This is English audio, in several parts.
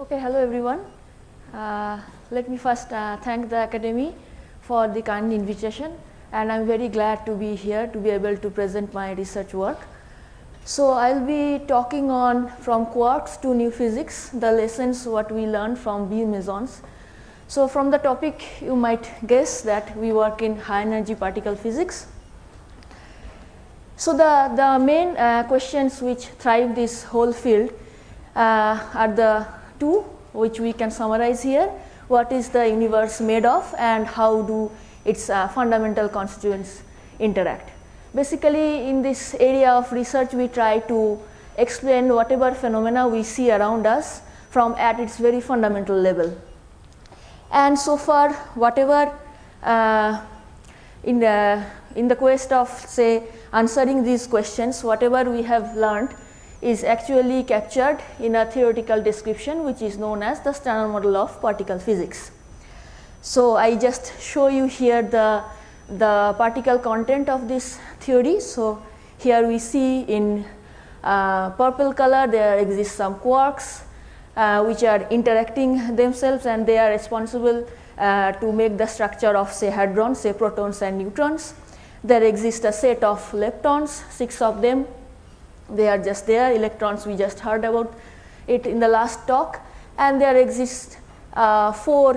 Okay, hello everyone. Let me first thank the Academy for the kind invitation, and I am very glad to be here to be able to present my research work. So, I will be talking on From Quarks to New Physics, the lessons what we learned from B Mesons. So, from the topic you might guess that we work in high energy particle physics. So, the main questions which thrive this whole field are the two which we can summarize here. What is the universe made of and how do its fundamental constituents interact. Basically, in this area of research we try to explain whatever phenomena we see around us from at its very fundamental level. And so far whatever in the quest of say answering these questions, whatever we have learned is actually captured in a theoretical description which is known as the Standard Model of Particle Physics. So, I just show you here the particle content of this theory. So, here we see in purple color there exists some quarks which are interacting themselves, and they are responsible to make the structure of say hadrons, say protons and neutrons. There exists a set of leptons, 6 of them. They are just there. Electrons we just heard about it in the last talk, and there exist 4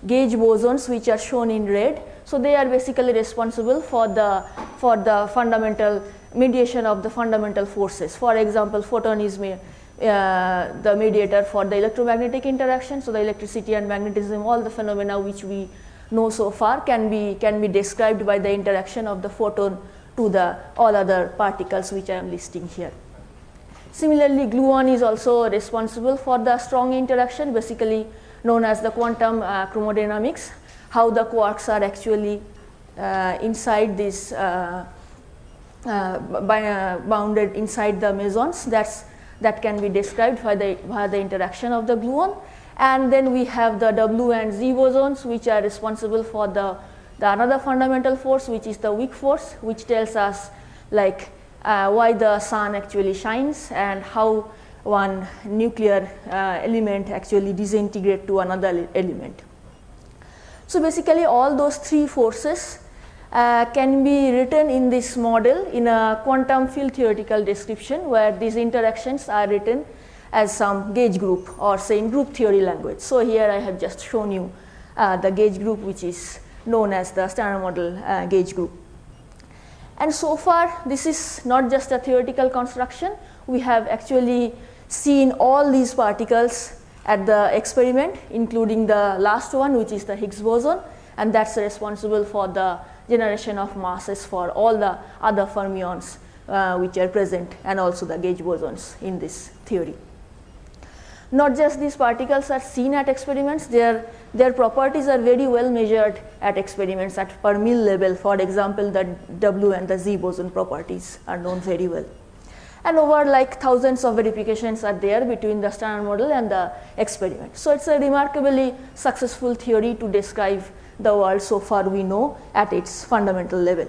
gauge bosons which are shown in red. So, they are basically responsible for the fundamental mediation of the fundamental forces. For example, photon is the mediator for the electromagnetic interaction. So, the electricity and magnetism, all the phenomena which we know so far can be described by the interaction of the photon to the all other particles which I am listing here. Similarly, gluon is also responsible for the strong interaction, basically known as the quantum chromodynamics, how the quarks are actually inside this bounded inside the mesons. That can be described by the interaction of the gluon. And then we have the W and Z bosons which are responsible for the another fundamental force, which is the weak force, which tells us like why the sun actually shines and how one nuclear element actually disintegrate to another element. So, basically all those 3 forces can be written in this model in a quantum field theoretical description, where these interactions are written as some gauge group or say in group theory language. So, here I have just shown you the gauge group which is known as the Standard Model gauge group. And so far this is not just a theoretical construction, we have actually seen all these particles at the experiment, including the last one which is the Higgs boson, and that is responsible for the generation of masses for all the other fermions which are present, and also the gauge bosons in this theory. Not just these particles are seen at experiments, their properties are very well measured at experiments at per mil level. For example, the W and the Z boson properties are known very well. And over like thousands of verifications are there between the Standard Model and the experiment. So, it is a remarkably successful theory to describe the world so far we know at its fundamental level.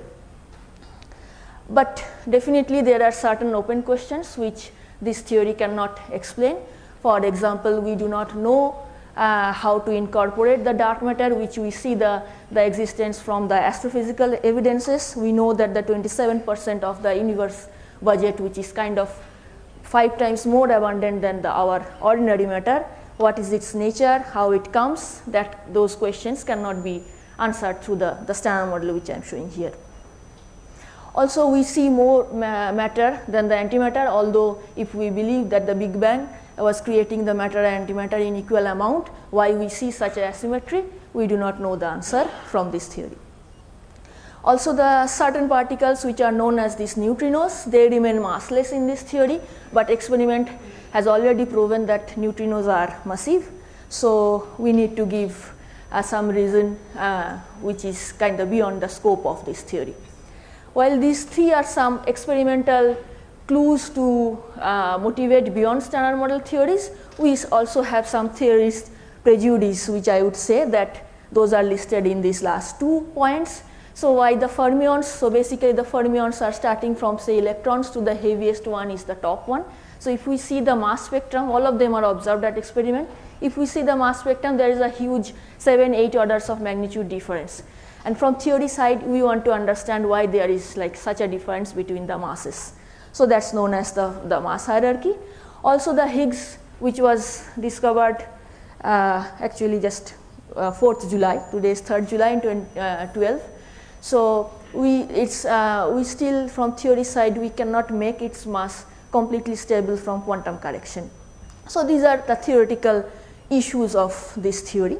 But definitely there are certain open questions which this theory cannot explain. For example, we do not know how to incorporate the dark matter, which we see the existence from the astrophysical evidences. We know that the 27% of the universe budget, which is kind of 5 times more abundant than our ordinary matter. What is its nature, how it comes, that those questions cannot be answered through the Standard Model which I am showing here. Also, we see more matter than the antimatter, although if we believe that the Big Bang was creating the matter and antimatter in equal amount, why we see such a asymmetry, we do not know the answer from this theory. Also, the certain particles which are known as these neutrinos, they remain massless in this theory, but experiment has already proven that neutrinos are massive. So, we need to give some reason which is kind of beyond the scope of this theory. While these 3 are some experimental clues to motivate beyond Standard Model theories, we also have some theorist prejudice which I would say that those are listed in these last 2 points. So, why the fermions? So, basically the fermions are starting from say electrons to the heaviest one is the top one. So if we see the mass spectrum, all of them are observed at experiment. If we see the mass spectrum, there is a huge 7-8 orders of magnitude difference. And from theory side, we want to understand why there is like such a difference between the masses. So that's known as the mass hierarchy. Also the Higgs, which was discovered actually just 4th July, today is 3rd July in 2012. So we still from theory side, we cannot make its mass completely stable from quantum correction. So these are the theoretical issues of this theory.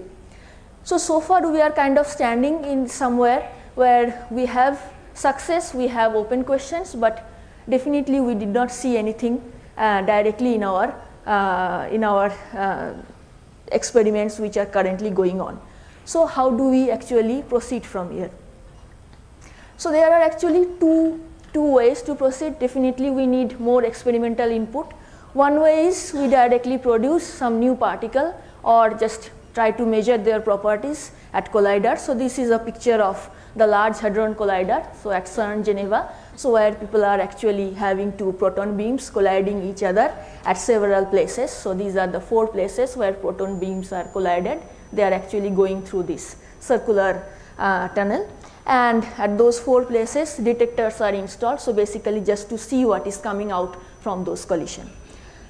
So far we are kind of standing in somewhere where we have success, we have open questions, but definitely we did not see anything directly in our experiments which are currently going on. So how do we actually proceed from here? So there are actually two ways to proceed. Definitely we need more experimental input. One way is we directly produce some new particle or just try to measure their properties at colliders. So this is a picture of the Large Hadron Collider, so at CERN, Geneva. So where people are actually having two proton beams colliding each other at several places. So these are the 4 places where proton beams are collided. They are actually going through this circular tunnel, and at those 4 places detectors are installed. So basically just to see what is coming out from those collision.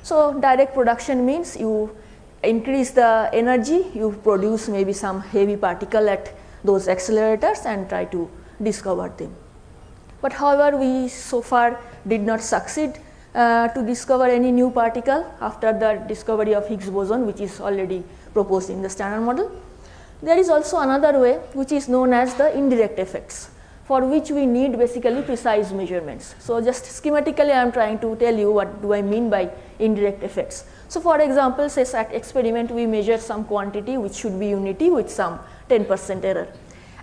So direct production means you increase the energy, you produce maybe some heavy particle at those accelerators and try to discover them. But however, we so far did not succeed to discover any new particle after the discovery of Higgs boson, which is already proposed in the Standard Model. There is also another way which is known as the indirect effects, for which we need basically precise measurements. So just schematically I am trying to tell you what do I mean by indirect effects. So for example, say at experiment we measure some quantity which should be unity with some 10% error,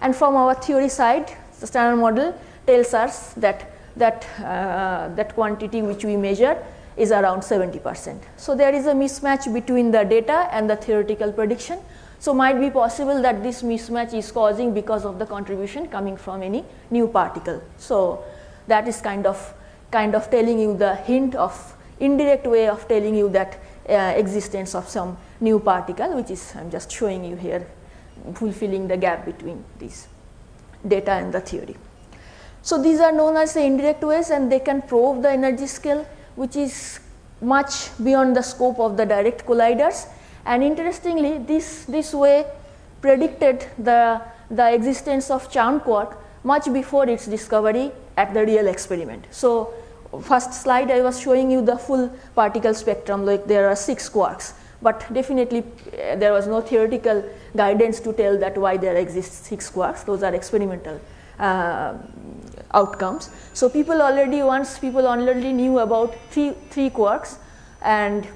and from our theory side the Standard Model tells us that that quantity which we measure is around 70%. So there is a mismatch between the data and the theoretical prediction. So might be possible that this mismatch is causing because of the contribution coming from any new particle. So that is kind of telling you the hint of indirect way of telling you that existence of some new particle, which is I am just showing you here, fulfilling the gap between this data and the theory. So these are known as the indirect ways, and they can probe the energy scale which is much beyond the scope of the direct colliders. And interestingly, this way predicted the existence of charmed quark much before its discovery at the real experiment. So first slide I was showing you the full particle spectrum, like there are 6 quarks, but definitely there was no theoretical guidance to tell that why there exists 6 quarks. Those are experimental outcomes. So people already knew about three quarks, and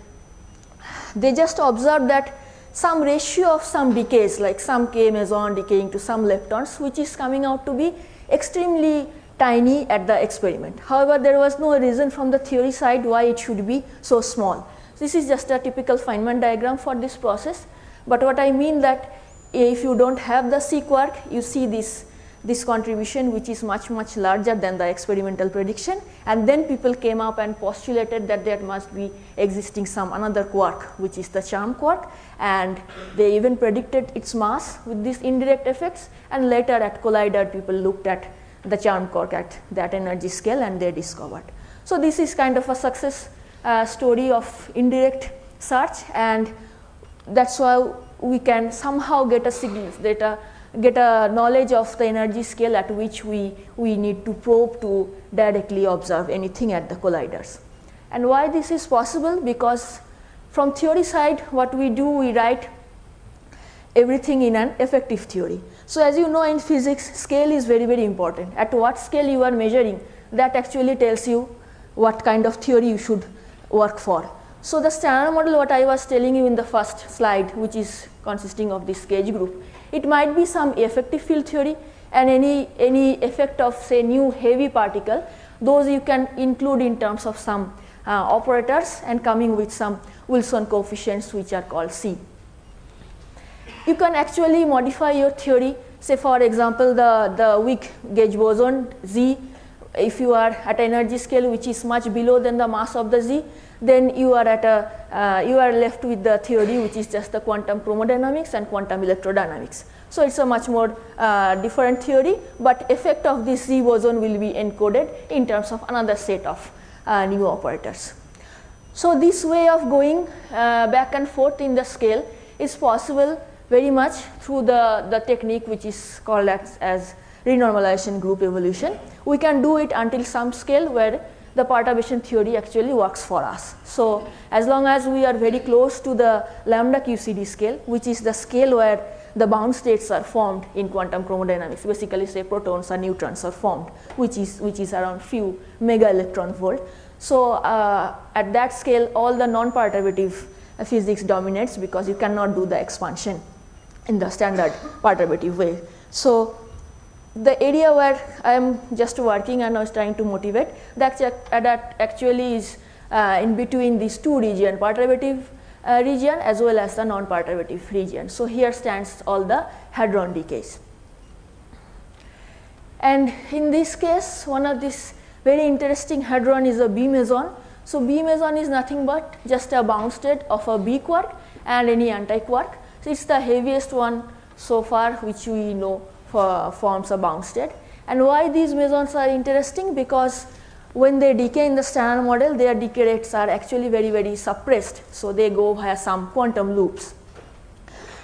they just observed that some ratio of some decays, like some K meson decaying to some leptons, which is coming out to be extremely tiny at the experiment. However, there was no reason from the theory side why it should be so small. This is just a typical Feynman diagram for this process. But what I mean that if you don't have the C quark, you see this contribution which is much larger than the experimental prediction, and then people came up and postulated that there must be existing some another quark which is the charmed quark, and they even predicted its mass with these indirect effects, and later at collider people looked at the charmed quark at that energy scale and they discovered. So this is kind of a success story of indirect search, and that's why we can somehow get a knowledge of the energy scale at which we need to probe to directly observe anything at the colliders. And why this is possible? Because from theory side, what we do, we write everything in an effective theory. So as you know, in physics, scale is very important. At what scale you are measuring, that actually tells you what kind of theory you should work for. So the Standard Model, what I was telling you in the first slide, which is consisting of this gauge group, it might be some effective field theory, and any effect of say new heavy particle, those you can include in terms of some operators and coming with some Wilson coefficients which are called C. You can actually modify your theory, say for example the weak gauge boson Z, if you are at energy scale which is much below than the mass of the Z, then you are at you are left with the theory which is just the quantum chromodynamics and quantum electrodynamics. So it's a much more different theory, but effect of this Z boson will be encoded in terms of another set of new operators. So this way of going back and forth in the scale is possible very much through the technique which is called as renormalization group evolution. We can do it until some scale where the perturbation theory actually works for us. So as long as we are very close to the lambda QCD scale, which is the scale where the bound states are formed in quantum chromodynamics, basically say protons or neutrons are formed, which is around few mega electron volt. So at that scale, all the non-perturbative physics dominates because you cannot do the expansion in the standard perturbative way. So the area where I am just working and I was trying to motivate, that actually is in between these two regions, perturbative region as well as the non-perturbative region. So here stands all the hadron decays. And in this case, one of these very interesting hadron is a B Meson. So B Meson is nothing but just a bound state of a B quark and any anti-quark. So it's the heaviest one so far which we know forms a bound state. And why these mesons are interesting? Because when they decay in the standard model, their decay rates are actually very, very suppressed. So they go via some quantum loops.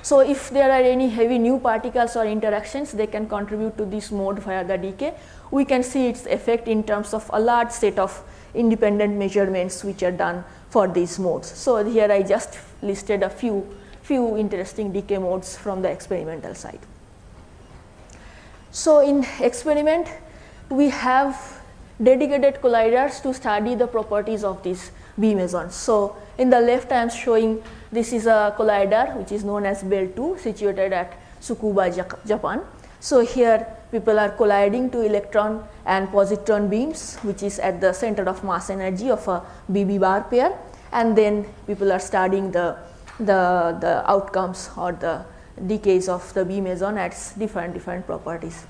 So if there are any heavy new particles or interactions, they can contribute to this mode via the decay. We can see its effect in terms of a large set of independent measurements which are done for these modes. So here I just listed a few interesting decay modes from the experimental side. So in experiment, we have dedicated colliders to study the properties of these B mesons. So in the left I am showing this is a collider which is known as BEL 2, situated at Tsukuba, Japan. So here people are colliding two electron and positron beams, which is at the center of mass energy of a BB bar pair, and then people are studying the outcomes or the decays of the B meson at different properties.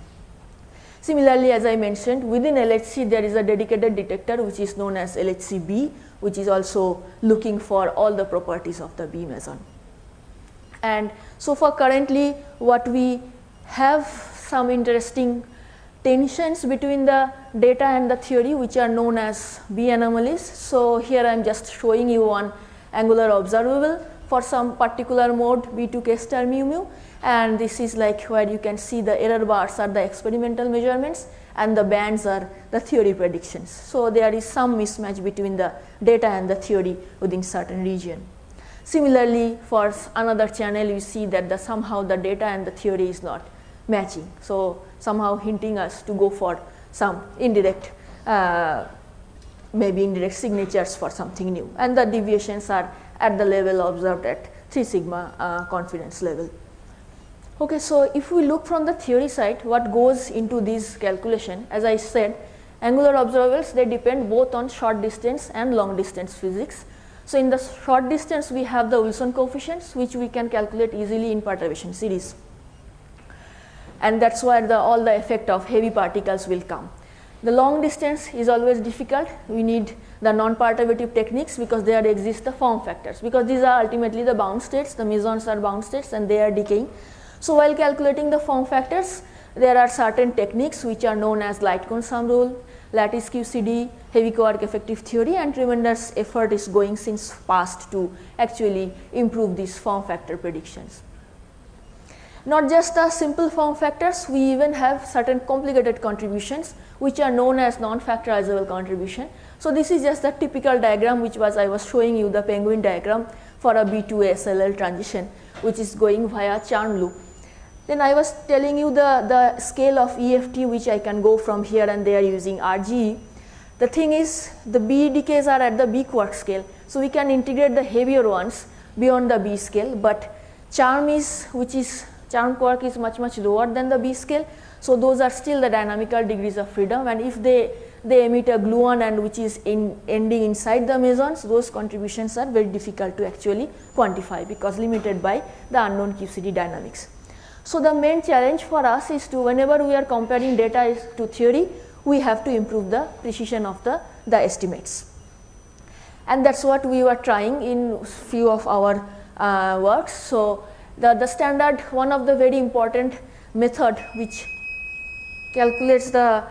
Similarly, as I mentioned, within LHC there is a dedicated detector which is known as LHC-B, which is also looking for all the properties of the B meson. And so far currently what we have some interesting tensions between the data and the theory which are known as B anomalies. So here I am just showing you one angular observable for some particular mode B2K star mu mu, and this is like where you can see the error bars are the experimental measurements and the bands are the theory predictions. So there is some mismatch between the data and the theory within certain region. Similarly, for another channel you see that somehow the data and the theory is not matching, so somehow hinting us to go for some indirect maybe indirect signatures for something new, and the deviations are at the level observed at 3 sigma confidence level. Okay, so if we look from the theory side, what goes into this calculation, as I said, angular observables, they depend both on short distance and long distance physics. So in the short distance we have the Wilson coefficients which we can calculate easily in perturbation series, and that is where all the effect of heavy particles will come. The long distance is always difficult. We need the non-perturbative techniques because there exist the form factors, because these are ultimately the bound states, the mesons are bound states and they are decaying. So while calculating the form factors, there are certain techniques which are known as light cone sum rule, lattice QCD, heavy quark effective theory, and tremendous effort is going since past to actually improve these form factor predictions. Not just the simple form factors, we even have certain complicated contributions which are known as non-factorizable contribution. So this is just the typical diagram which I was showing you, the penguin diagram for a B2A SLL transition which is going via Charn loop. Then I was telling you the scale of EFT which I can go from here and there using RGE. The thing is, the B decays are at the B quark scale, so we can integrate the heavier ones beyond the B scale, but charm quark is much lower than the B scale, so those are still the dynamical degrees of freedom, and if they emit a gluon and which is ending inside the mesons, those contributions are very difficult to actually quantify because limited by the unknown QCD dynamics. So the main challenge for us is to, whenever we are comparing data to theory, we have to improve the precision of the estimates. And that's what we were trying in few of our works. So the standard, one of the very important method which calculates the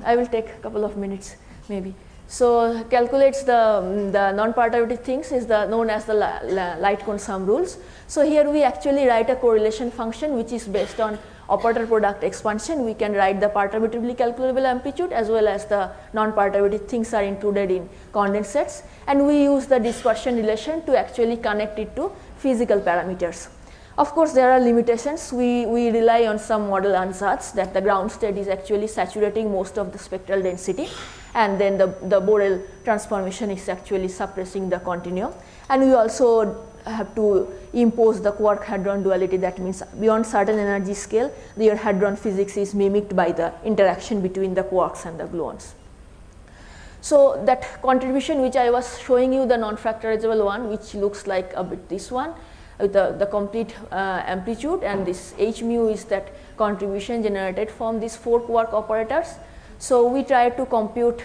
I will take a couple of minutes maybe. So calculates the non-perturbative things is known as the light cone sum rules. So here we actually write a correlation function which is based on operator product expansion. We can write the perturbatively calculable amplitude as well as the non-perturbative things are included in condensates, and we use the dispersion relation to actually connect it to physical parameters. Of course, there are limitations. We rely on some model ansatz that the ground state is actually saturating most of the spectral density, and then the Borel transformation is actually suppressing the continuum. And we also have to impose the quark hadron duality. That means beyond certain energy scale, your hadron physics is mimicked by the interaction between the quarks and the gluons. So that contribution which I was showing you, the non-factorizable one, which looks like a bit this one, with the complete amplitude, and this h mu is that contribution generated from these 4 quark operators. So we try to compute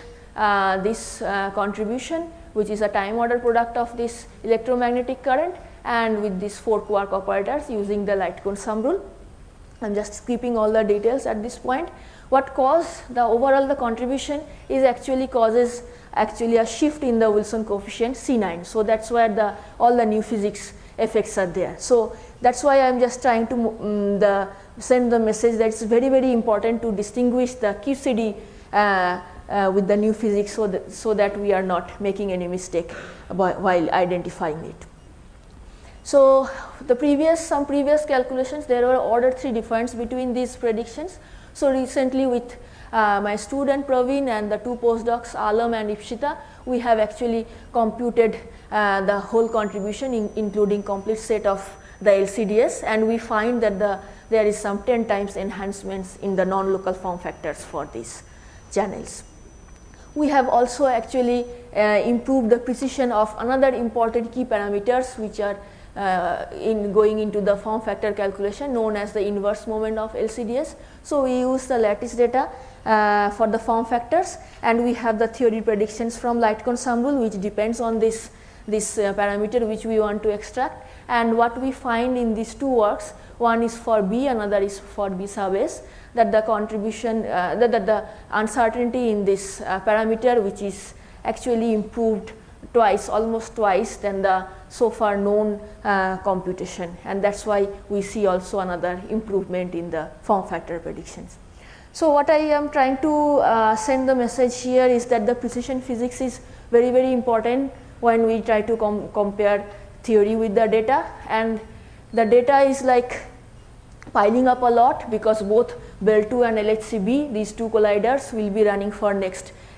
this contribution, which is a time order product of this electromagnetic current and with these 4 quark operators using the light cone sum rule. I am just skipping all the details at this point. What causes the overall the contribution is actually causes actually a shift in the Wilson coefficient C9. So that's where all the new physics effects are there. So that's why I am just trying to send the message that it's very, very important to distinguish the QCD with the new physics, so that we are not making any mistake while identifying it. So some previous calculations, there were order 3 difference between these predictions. So recently with my student Praveen and the 2 postdocs Alam and Ipshita, we have actually computed the whole contribution including complete set of the LCDS, and we find that there is some 10 times enhancements in the non-local form factors for these channels. We have also actually improved the precision of another important key parameters which are going into the form factor calculation, known as the inverse moment of LCDS. So we use the lattice data for the form factors, and we have the theory predictions from light cone sum rule, which depends on this parameter which we want to extract. And what we find in these 2 works, one is for B, another is for B sub S, that the contribution that the uncertainty in this parameter, which is actually improved almost twice than the so far known computation, and that's why we see also another improvement in the form factor predictions. So what I am trying to send the message here is that the precision physics is very, very important when we try to compare theory with the data, and the data is like piling up a lot because both BEL2 and LHCb, these 2 colliders, will be running for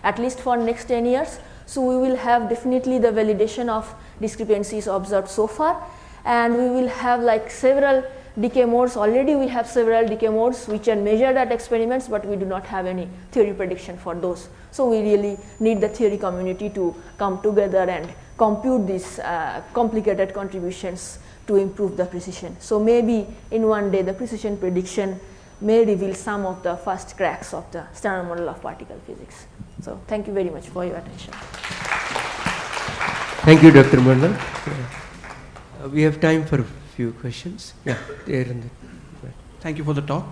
at least for next 10 years. So we will have definitely the validation of discrepancies observed so far, and we will have like several decay modes. Already we have several decay modes which are measured at experiments, but we do not have any theory prediction for those. So we really need the theory community to come together and compute these complicated contributions to improve the precision. So maybe in one day the precision prediction may reveal some of the first cracks of the standard model of particle physics. So thank you very much for your attention. Thank you, Dr. Mandal. We have time for a few questions. Yeah, there and there. Thank you for the talk.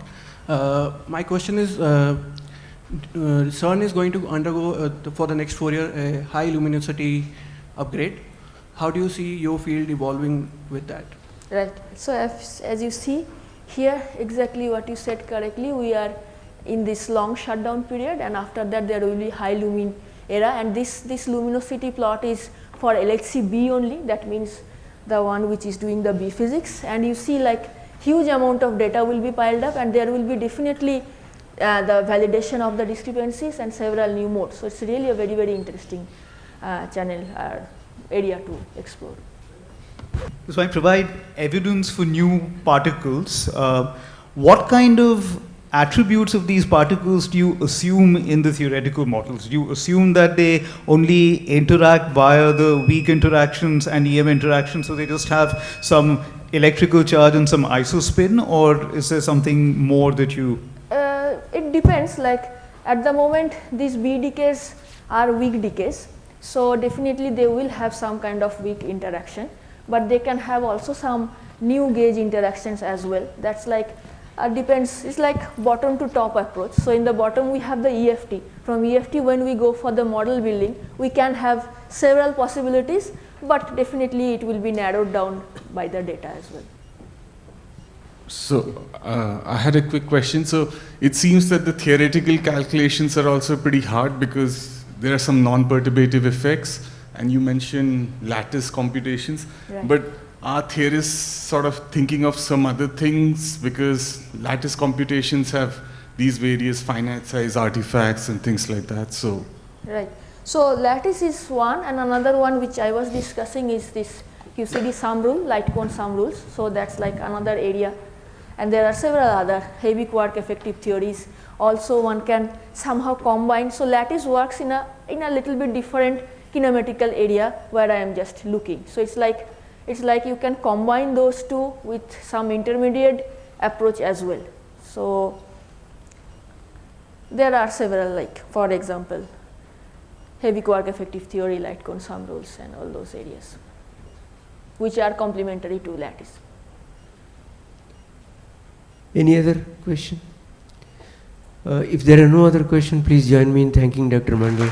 My question is, CERN is going to undergo for the next 4 years a high luminosity upgrade. How do you see your field evolving with that? Right. So as you see here, exactly what you said correctly, we are in this long shutdown period, and after that there will be high lumin era, and this luminosity plot is for LHC-B only. That means the one which is doing the B physics, and you see like huge amount of data will be piled up, and there will be definitely the validation of the discrepancies and several new modes. So it's really a very, very interesting channel area to explore. So I provide evidence for new particles. What kind of attributes of these particles do you assume in the theoretical models? Do you assume that they only interact via the weak interactions and EM interactions, so they just have some electrical charge and some isospin, or is there something more that you... It depends. Like at the moment, these B decays are weak decays. So definitely they will have some kind of weak interaction, but they can have also some new gauge interactions as well. That's like depends, it's like bottom to top approach. So in the bottom we have the EFT. From EFT, when we go for the model building, we can have several possibilities, but definitely it will be narrowed down by the data as well. So I had a quick question. So it seems that the theoretical calculations are also pretty hard because there are some non-perturbative effects, and you mentioned lattice computations, Right. but are theorists sort of thinking of some other things, because lattice computations have these various finite size artifacts and things like that? So Right. So lattice is one, and another one which I was discussing is this QCD sum rule, light cone sum rules. So that's like another area, and there are several other heavy quark effective theories. Also one can somehow combine. So lattice works in a little bit different kinematical area where I am just looking. So it's like you can combine those two with some intermediate approach as well. So there are several, like for example heavy quark effective theory, light cone sum rules, and all those areas which are complementary to lattice. Any other question? If there are no other questions, please join me in thanking Dr. Mandal.